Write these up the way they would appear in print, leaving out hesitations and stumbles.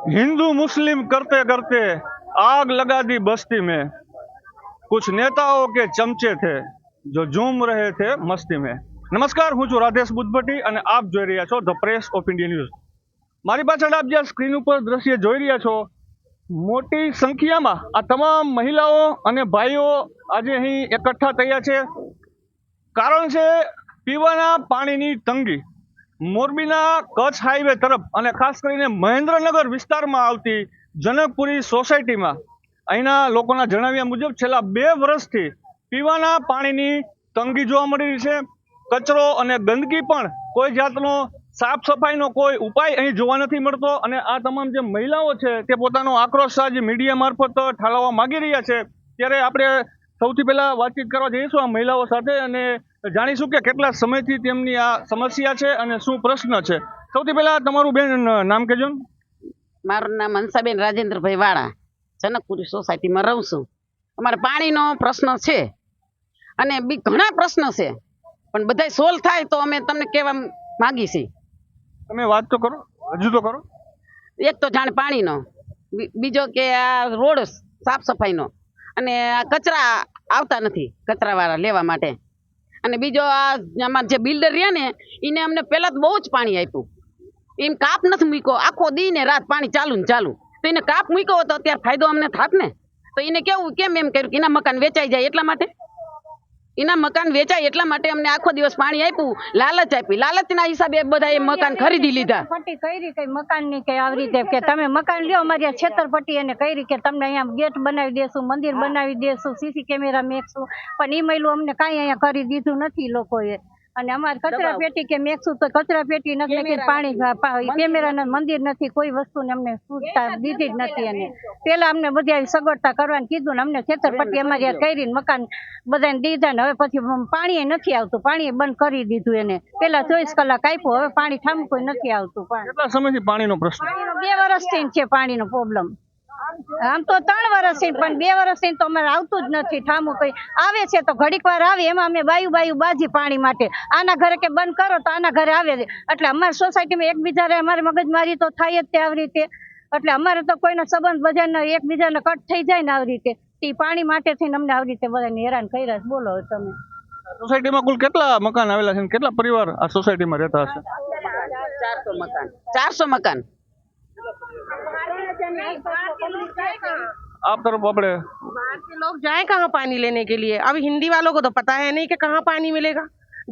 हिंदू मुस्लिम करते करते आग लगा दी बस्ती में, कुछ नेताओं के चमचे थे जो झूम रहे थे मस्ती में। नमस्कार, હું છું રાધેશ બુદ્ધભટ્ટી અને આપ જોઈ રહ્યા છો the press of India news. મારી પાછળ આપ જે સ્ક્રીન ઉપર દ્રશ્ય જોઈ રહ્યા છો, મોટી સંખ્યામાં આ તમામ મહિલાઓ અને ભાઈઓ આજે અહીં એકઠા થયા છે। કારણ છે પીવાના પાણીની તંગી। મોરબીના કચ્છ હાઈવે તરફ અને ખાસ કરીને મહેન્દ્રનગર વિસ્તારમાં આવતી જનકપુરી સોસાયટીમાં અહીંના લોકોના જણાવ્યા મુજબ છેલ્લા 2 વર્ષથી પીવાના પાણીની તંગી જોવા મળી રહી છે। કચરો અને ગંદકી પણ કોઈ જાતનો સાફ સફાઈનો કોઈ ઉપાય અહીં જોવા નથી મળતો અને આ તમામ જે મહિલાઓ છે તે પોતાનો આક્રોશ આજે મીડિયા મારફત ઠાલવવા માંગી રહ્યા છે। ત્યારે આપણે સૌથી પહેલા વાતચીત કરવા જઈશું આ મહિલાઓ સાથે અને જાણીશું કે કેટલા સમયથી તેમની આ સમસ્યા છે અને શું પ્રશ્ન છે। સૌથી પહેલા તમારું બેન નામ કહેજો ને। મારું નામ હંસાબેન રાજેન્દ્રભાઈ વાળા, જનકપુરી સોસાયટીમાં રહું છું। અમારે પાણીનો પ્રશ્ન છે અને બી ઘણા પ્રશ્ન છે, પણ બધાય સોલ્વ થાય તો અમે તમને કહેવા માંગી છીએ। તમે વાત તો કરો, હજુ તો કરો। એક તો જાણે પાણીનો, બીજો કે આ રોડ સાફ સફાઈનો અને આ કચરા આવતા નથી કચરાવાળા લેવા માટે, અને બીજો આ અમારા જે બિલ્ડર રહ્યા ને એને અમને પહેલા તો બહુ જ પાણી આપ્યું, એમ કાપ નથી મૂક્યો, આખો દી ને રાત પાણી ચાલુ ને ચાલુ। તો એને કાપ મૂક્યો તો અત્યારે ફાયદો અમને થાત ને। તો એને કેવું કેમ એમ કર્યું કે એના મકાન વેચાઈ જાય એટલા માટે, એના મકાન વેચાય એટલા માટે અમને આખો દિવસ પાણી આપ્યું, લાલચ આપી, લાલચના હિસાબે બધા એ મકાન ખરીદી લીધા। પટ્ટી કરી કઈ મકાનની કે આવી રીતે કે તમે મકાન લ્યો અમારી છેતરપટ્ટી એને કરી કે તમને અહીંયા ગેટ બનાવી દેશું, મંદિર બનાવી દેશું, સીસી કેમેરા મેકશું, પણ એ મહિલું અમને કાંઈ અહીંયા કરી દીધું નથી લોકોએ। અને અમારે કચરા પેટી કે મેકશું તો કચરા પેટી નથી કે પાણી કેમેરા મંદિર નથી, કોઈ વસ્તુને અમને સુવિધા દીધી જ નથી। અને પેલા અમને બધી આવી સગવડતા કરવાનું કીધું ને અમને છેતરપટ્ટી અમારી કરીને મકાન બધાને દીધા ને હવે પછી પાણી નથી આવતું, પાણી બંધ કરી દીધું એને। પેલા 24 કલાક આપ્યું, હવે પાણી ઠામું કોઈ નથી આવતું। કેટલા સમયથી પાણીનો પ્રશ્ન? 2 વર્ષથી છે પાણીનો પ્રોબ્લેમ। આમ તો 3 વર્ષથી, પણ 2 વર્ષથી તો અમારે આવતું જ નથી ઠામું। કોઈ આવે છે તો ઘડીક વાર આવે, એમાં અમે બાયું બાજી પાણી માટે, આના ઘરે કે બંધ કરો તો આના ઘરે આવે છે। એટલે અમારી સોસાયટીમાં એકબીજાને અમારે મગજમારી તો થાય જ તે આવી રીતે। એટલે અમારે તો કોઈનો સંબંધ બધાને એકબીજાને કટ થઈ જાય ને આવી રીતે, એ પાણી માટે થઈને અમને આવી રીતે બધાને હેરાન કર્યા છે। બોલો તમે સોસાયટીમાં કુલ કેટલા મકાન આવેલા છે, કેટલા પરિવાર આ સોસાયટીમાં રહેતા હશે? 400 મકાન, 400 મકાન। आप तरफ अपने बाहर के लोग जाए कहाँ पानी लेने के लिए? अब हिंदी वालों को तो पता है नहीं कि कहाँ पानी मिलेगा।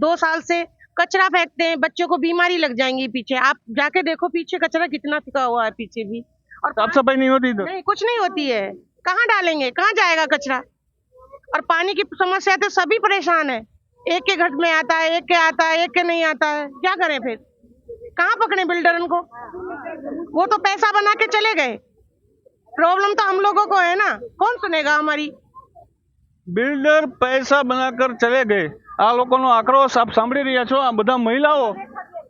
2 साल से कचरा फेंकते हैं, बच्चों को बीमारी लग जाएंगी पीछे। आप जाके देखो पीछे कचरा कितना फिका हुआ है पीछे भी, और साफ सफाई नहीं होती इधर? नहीं, कुछ नहीं होती है। कहाँ डालेंगे, कहाँ जाएगा कचरा? और पानी की समस्या तो सभी परेशान है। एक के घर में आता है, एक के आता है, एक के नहीं आता है, क्या करें फिर? कहाँ पकड़े बिल्डर को? वो तो पैसा बना के चले गए। प्रॉब्लम तो हम लोगों को है ना, कौन सुनेगा हमारी? બિલ્ડર પૈસા બનાકર ચલે ગયે, આ લોકોનો આક્રોશ આપ સાંભળી રહ્યા છો। આ બધા મહિલાઓ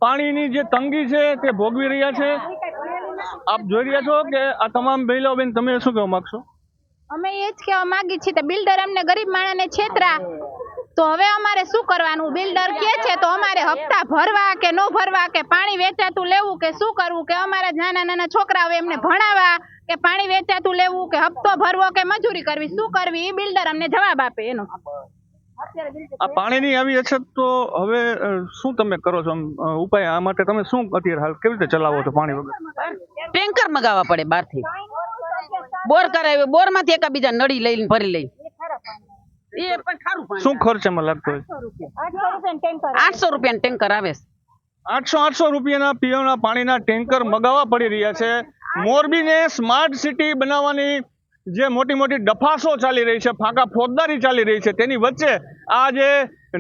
પાણીની જે તંગી છે તે ભોગવી રહ્યા છે। આપ જોઈ રહ્યા છો કે આ તમામ મહિલાઓ બેન તમે શું કહેવા માંગશો? અમે એ જ કહેવા માંગી છીએ કે બિલ્ડર અમને ગરીબ માણસને છેતરા, તો હવે અમારે શું કરવાનું? બિલ્ડર કહે છે તો અમારે હપ્તા ભરવા કે ન ભરવા, કે પાણી વેચાતું લેવું કે શું કરવું, કે અમારા નાના નાના છોકરાઓ એમને ભણાવવા કે પાણી વેચાતું લેવું કે હપ્તો ભરવો કે મજૂરી કરવી, શું કરવી એ બિલ્ડર અમને જવાબ આપે એનો। આ પાણીની આવી અછત તો હવે શું તમે કરો છો ઉપાય? આ માટે તમે શું અત્યારે હાલ કેવી રીતે ચલાવો છો પાણી વગર? ટેન્કર મગાવવા પડે બહારથી, બોર કરાવ્યો, બોરમાંથી એકાબીજા નળી લઈને ભરી લઈ, એ પણ ખારું પાણી। શું ખર્ચ એમાં લાગતો હોય? 800 રૂપિયાનું ટેન્કર આવે છે। 800 રૂપિયાના પીવાના પાણીના ટેન્કર મગાવવા પડી રહ્યા છે। મોરબીને સ્માર્ટ સિટી બનાવવાની જે મોટી મોટી ડફાસો ચાલી રહી છે, ફાંકા ફોજદારી ચાલી રહી છે, તેની વચ્ચે આ જે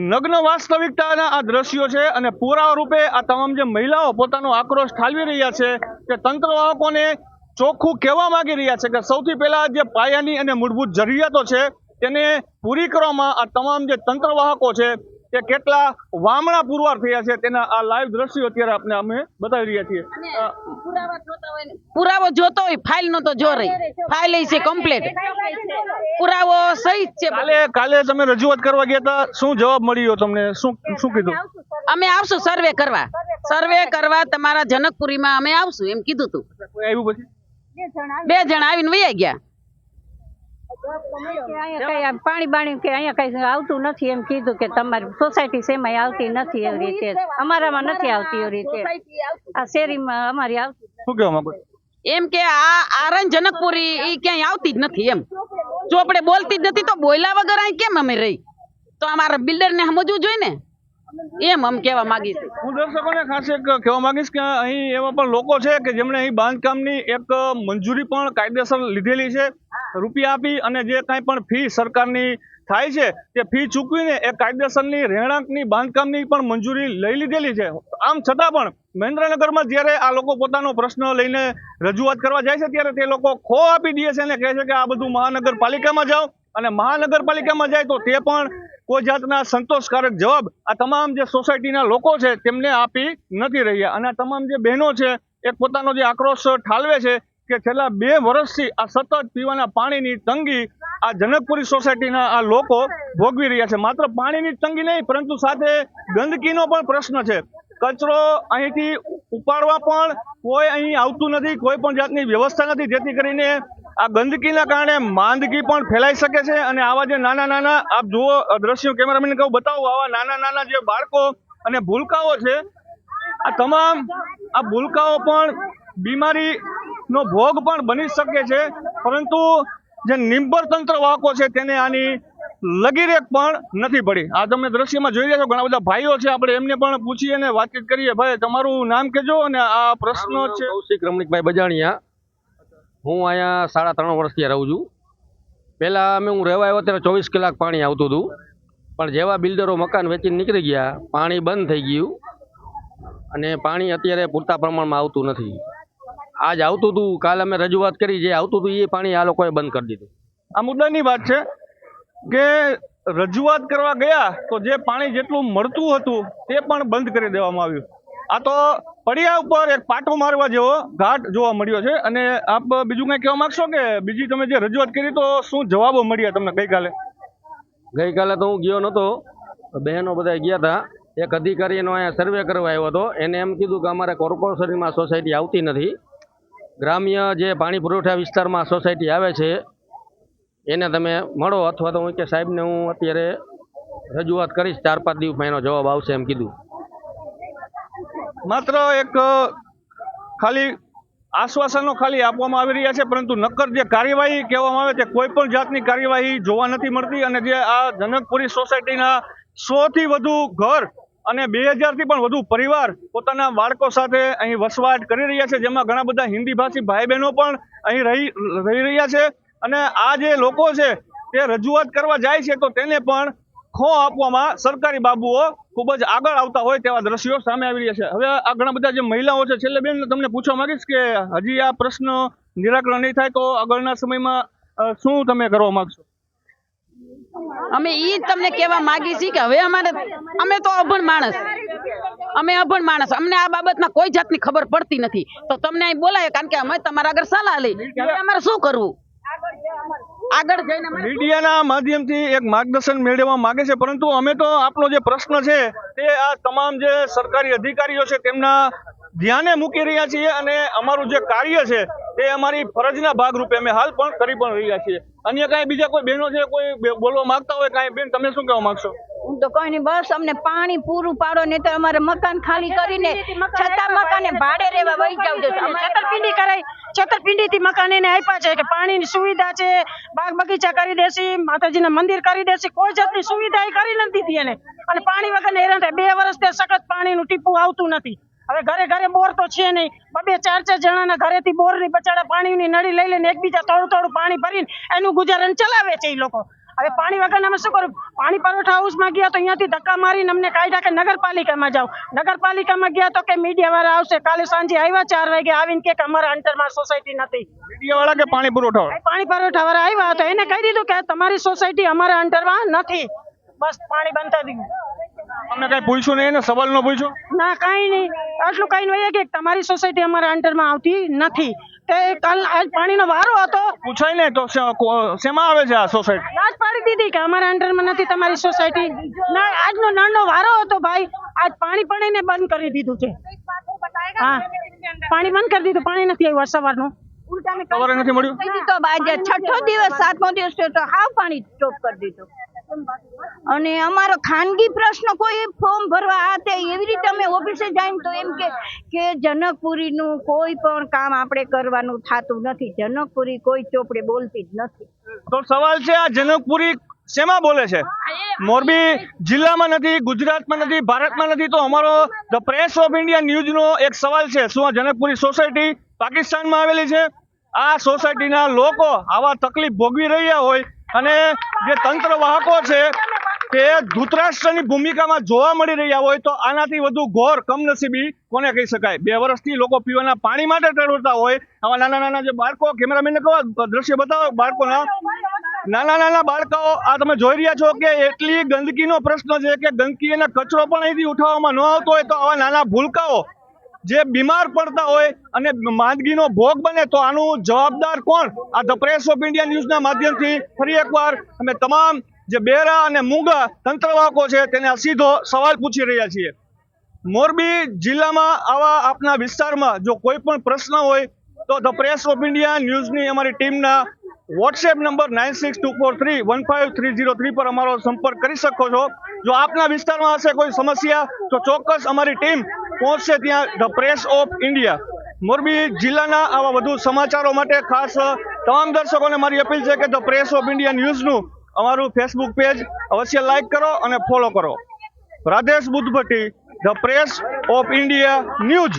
નગ્ન વાસ્તવિકતાના આ દ્રશ્યો છે અને પુરાવા રૂપે આ તમામ જે મહિલાઓ પોતાનો આક્રોશ ઠાલવી રહ્યા છે કે તંત્રવાહકોને ચોખ્ખું કહેવા માંગી રહ્યા છે કે સૌથી પહેલા જે પાયાની અને મૂળભૂત જરૂરિયાતો છે તેને પૂરી કરવામાં આ તમામ જે તંત્રવાહકો છે તે કેટલા વામણા પુરવાર થયા છે તેના આ લાઈવ દ્રશ્યો અત્યારે આપણે અમે બતાવી રહ્યા છીએ। પુરાવો જોતો હોય, ફાઇલ નો તો જો રહી, ફાઇલ છે કમ્પ્લીટ, પુરાવો સહિત છે। કાલે તમે રજૂઆત કરવા ગયા હતા, શું જવાબ મળ્યો તમને? શું કીધું? અમે આવશું સર્વે કરવા તમારા જનકપુરીમાં અમે આવશું એમ કીધું હતું। આવ્યું પછી? 2 જણ આવીને વયા ગયા. અહીંયા કઈ પાણી બાણી કે અહીંયા કઈ આવતું નથી એમ કીધું કે તમારી સોસાયટી સેમાં આવતી નથી એવી રીતે અમારામાં નથી આવતી એવી રીતે આ શેરીમાં અમારી આવતી. શું કહેવા માંગો છો? એમ કે આ આરન જનકપુરી ઈ ક્યાંય આવતી જ નથી એમ. જો આપણે બોલતી જ નથી તો બોલ્યા વગર અહીં કેમ અમે રહી? તો અમારા બિલ્ડર ને સમજવું જોઈએ ને, એમ અમે કહેવા માંગી છે. હું દર્શકોને ખાસ એક કહેવા માંગીશ કે અહીં એવા પણ લોકો છે કે જેમણે અહીં બાંધકામની એક મંજૂરી પણ કાયદેસર લીધેલી છે, રૂપિયા આપી અને જે કાંઈ પણ ફી સરકારની થાય છે તે ફી ચૂકવીને એ કાયદેસરની રહેણાંકની બાંધકામની પણ મંજૂરી લઈ લીધેલી છે. આમ છતાં પણ મહેન્દ્રનગરમાં જ્યારે આ લોકો પોતાનો પ્રશ્ન લઈને રજૂઆત કરવા જાય છે ત્યારે તે લોકો ખો આપી દે છે અને કહે છે કે આ બધું મહાનગરપાલિકામાં જાઓ, અને મહાનગરપાલિકામાં જાય તો તે પણ કોઈ જાતના સંતોષકારક જવાબ આ તમામ જે સોસાયટીના લોકો છે તેમને આપી નથી રહ્યા. અને આ તમામ જે બહેનો છે એક પોતાનો જે આક્રોશ ઠાલવે છે કે છેલ્લા 2 વર્ષથી આ સતત પીવાના પાણીની તંગી આ જનકપુરી સોસાયટીના આ લોકો ભોગવી રહ્યા છે. માત્ર પાણીની તંગી નહીં પરંતુ સાથે ગંદકીનો પણ પ્રશ્ન છે. કચરો અહીંથી ઉપાડવા પણ કોઈ અહીં આવતું નથી, કોઈ પણ જાતની વ્યવસ્થા નથી, જેથી કરીને આ ગંદકીના કારણે માંદગી પણ ફેલાઈ શકે છે. અને આવા જે નાના નાના આપ જુઓ દ્રશ્યો, કેમેરામેન કહું બતાવો, આવા નાના નાના જે બાળકો અને ભૂલકાઓ છે આ તમામ આ ભૂલકાઓ પણ બીમારીનો ભોગ પણ બની શકે છે. પરંતુ જે નિંબર તંત્ર વાહકો છે તેને આની લગીરેખ પણ નથી પડી. આ તમે દ્રશ્યમાં જોઈ રહ્યા છો ઘણા બધા ભાઈઓ છે, આપણે એમને પણ પૂછીએ અને વાતચીત કરીએ. ભાઈ તમારું નામ કહેજો અને આ પ્રશ્ન છે. કૌશિક રમણીકભાઈ બજાણિયા. હું અહીંયા 3.5 વર્ષથી રહું છું. પહેલાં હું રહેવા આવ્યો ત્યારે 24 કલાક પાણી આવતું હતું, પણ જેવા બિલ્ડરો મકાન વેચીને નીકળી ગયા પાણી બંધ થઈ ગયું અને પાણી અત્યારે પૂરતા પ્રમાણમાં આવતું નથી. આજ આવતું હતું, કાલે અમે રજૂઆત કરી, જે આવતું હતું એ પાણી આ લોકોએ બંધ કરી દીધું. આ મુદ્દાની વાત છે કે રજૂઆત કરવા ગયા તો જે પાણી જેટલું મળતું હતું તે પણ બંધ કરી દેવામાં આવ્યું. આ તો પડિયા ઉપર એક પાટો મારવા જેવો ઘાટ જોવા મળ્યો છે. અને આપ બીજું કંઈ કહેવા માંગશો કે બીજી તમે જે રજૂઆત કરી તો શું જવાબો મળ્યા તમને ગઈકાલે? ગઈકાલે તો હું ગયો નહોતો, બહેનો બધા ગયા હતા. એક અધિકારીનો અહીંયા સર્વે કરવા આવ્યો હતો, એને એમ કીધું કે અમારે કોર્પોરેશનમાં સોસાયટી આવતી નથી, ગ્રામ્ય જે પાણી પુરવઠા વિસ્તારમાં સોસાયટી આવે છે એને તમે મળો, અથવા તો હું કે સાહેબને હું અત્યારે રજૂઆત કરીશ, 4-5 દિવસમાં એનો જવાબ આવશે એમ કીધું. માત્ર એક ખાલી આશ્વાસનો ખાલી આપવામાં આવી રહ્યા છે, પરંતુ નક્કર જે કાર્યવાહી કહેવામાં આવે તે કોઈ પણ જાતની કાર્યવાહી જોવા નથી મળતી. અને જે આ જનકપુરી સોસાયટીના 100 થી વધુ ઘર અને 2000 થી પણ વધુ પરિવાર પોતાના બાળકો સાથે અહીં વસવાટ કરી રહ્યા છે, જેમાં ઘણા બધા હિન્દી ભાષી ભાઈ બહેનો પણ અહીં રહી રહ્યા છે. અને આ જે લોકો છે તે રજૂઆત કરવા જાય છે તો તેને પણ ખો આપવામાં સરકારી બાબુઓ ખૂબ જ આગળ આવતા હોય તેવા દ્રશ્યો સામે આવી રહ્યા છે. હવે આ ઘણા બધા જે મહિલાઓ છે, છેલ્લે બેન તમને પૂછવા માંગીશ કે હજી આ પ્રશ્ન નિરાકરણ નહીં થાય તો આગળના સમયમાં શું તમે કરવા માંગશો? અમે ઈ તમને કહેવા માંગી છીએ કે હવે અમે તો અભણ માણસ, અમને આ બાબતમાં કોઈ જાતની ખબર પડતી નથી. તો તમને અહીં બોલાય કારણ કે અમે તમારા આગળ સલાહ લઈ, હવે અમારે શું કરવું આગળ જઈને? મીડિયાના માધ્યમથી એક માર્ગદર્શન મેળવવા માંગે છે, પરંતુ અમે તો આપણો જે પ્રશ્ન છે તે આ તમામ જે સરકારી અધિકારીઓ છે તેમના ધ્યાને મૂકી રહ્યા છીએ અને અમારું જે કાર્ય છે તે અમારી ફરજના ભાગરૂપે અમે હાલ પણ કરી પણ રહ્યા છીએ. અન્ય કાંઈ બીજા કોઈ બહેનો છે, કોઈ બોલવા માંગતા હોય કાંઈ? બેન તમે શું કહેવા માંગશો? હું તો કોઈ નહીં, બસ અમને પાણી પૂરું પાડો, નહીં તો અમારે મકાન ખાલી કરીને છતાં મકાને ભાડે રહેવા વહી જાવ છે. છેતરપિંડી કરાય, છેતરપિંડીથી મકાન એને આપ્યા છે કે પાણીની સુવિધા છે, બાગ બગીચા કરી દેશે, માતાજીના મંદિર કરી દેશે, કોઈ જાતની સુવિધા એ કરી નથી દીધી એને. અને પાણી વગર હેરાન થાય. 2 વર્ષથી સખત પાણીનું ટીપું આવતું નથી. હવે ઘરે ઘરે બોર તો છે નહીં, 2-4 જણાના ઘરેથી બોરની બચાડા પાણીની નળી લઈ લઈને એકબીજા થોડું પાણી ભરીને એનું ગુજારણ ચલાવે છે એ લોકો. હવે પાણી વગર અમે શું કરું? પાણી પુરવઠા હાઉસમાં ગયા તો અહીંયાથી ધક્કા મારીને અમને કાઢ્યા કે નગરપાલિકામાં જાઓ. નગરપાલિકામાં ગયા તો કે મીડિયા વાળા આવશે. કાલે સાંજે આવ્યા 4 વાગે આવીને કે અમારા અંડરમાં સોસાયટી નથી. મીડિયા વાળા કે પાણી પુરવઠા વાળા? પાણી પુરવઠા વાળા આવ્યા તો એને કહી દીધું કે તમારી સોસાયટી અમારા અંડરમાં નથી, બસ પાણી બંધ થઈ ગયું. તમને કઈ પૂછ્યું નહીં ને? સવાલ ન પૂછ્યો? ના, કાંઈ નહીં. આટલું કઈ નહીં કે તમારી સોસાયટી અમારા અંડરમાં આવતી નથી. તે કાલ આજ પાણીનો વારો હતો, પૂછાય ને તો શેમાં આવે છે આ સોસાયટી? આજ પાડી દીધી કે અમારા અંડરમાં નથી તમારી સોસાયટી. ના, આજનો નળનો વારો હતો ભાઈ, આજ પાણી પણ એને બંધ કરી દીધું છે. હા, પાણી બંધ કરી દીધું, પાણી નથી આવ્યું સવારનું. સવારે નથી મળ્યું? તો આજે છઠ્ઠો દિવસ 7મો દિવસ થયો તો હાવ પાણી સ્ટોપ કરી દીધું. અને અમારો ખાનગી પ્રશ્ન કોઈ ફોર્મ ભરવા આ તે એવી રીતે અમે ઓફિસે જઈને તો એમ કે જનકપુરીનું કોઈ પણ કામ આપણે કરવાનું થતું નથી. જનકપુરી કોઈ ચોપડે બોલતી જ નથી. તો સવાલ છે, આ જનકપુરી શેમાં બોલે છે? મોરબી જિલ્લામાં નથી, ગુજરાતમાં નથી, ભારતમાં નથી, તો અમારો ધ પ્રેસ ઓફ ઇન્ડિયા ન્યૂઝનો એક સવાલ છે, શું આ જનકપુરી સોસાયટી પાકિસ્તાનમાં આવેલી છે? આ સોસાયટીના લોકો આવા તકલીફ ભોગવી રહ્યા હોય અને જે તંત્ર વાહકો છે તે ધૃતરાષ્ટ્રની ભૂમિકામાં જોવા મળી રહ્યા હોય તો આનાથી વધુ ઘોર કમનસીબી કોને કહી શકાય? 2 વર્ષથી લોકો પીવાના પાણી માટે તડપતા હોય. આવા નાના નાના જે બાળકો, કેમેરામેનને કહો દ્રશ્ય બતાવો બાળકોના, નાના બાળકો આ તમે જોઈ રહ્યા છો કે એટલી ગંદકીનો પ્રશ્ન છે કે ગંદકી અને કચરો પણ અહીંથી ઉઠાવવામાં ન આવતો હોય તો આવા નાના ભૂલકાઓ જે બીમાર પડતા હોય અને માંદગીનો ભોગ બને તો આનું જવાબદાર કોણ? આ ધ પ્રેસ ઓફ ઇન્ડિયા ન્યૂઝના માધ્યમથી ફરી એકવાર અમે તમામ જે બેરા અને મૂંગા તંત્રવાહકો છે તેને આ સીધો સવાલ પૂછી રહ્યા છીએ. મોરબી જિલ્લામાં આવા આપના વિસ્તારમાં જો કોઈ પણ પ્રશ્ન હોય તો ધ પ્રેસ ઓફ ઇન્ડિયા ન્યૂઝની અમારી ટીમના વોટ્સએપ નંબર 9624315303 પર અમારો સંપર્ક કરી શકો છો. જો આપના વિસ્તારમાં હશે કોઈ સમસ્યા તો ચોક્કસ અમારી ટીમ પહોંચશે ત્યાં the press of India. Morbi જિલ્લાના આવા વધુ સમાચારો માટે ખાસ તમામ દર્શકોને મારી અપીલ છે કે ધ પ્રેસ ઓફ ઇન્ડિયા ન્યૂઝનું અમારું ફેસબુક પેજ અવશ્ય લાઈક કરો અને ફોલો કરો. Radhesh Budhbhatti, the press of India news.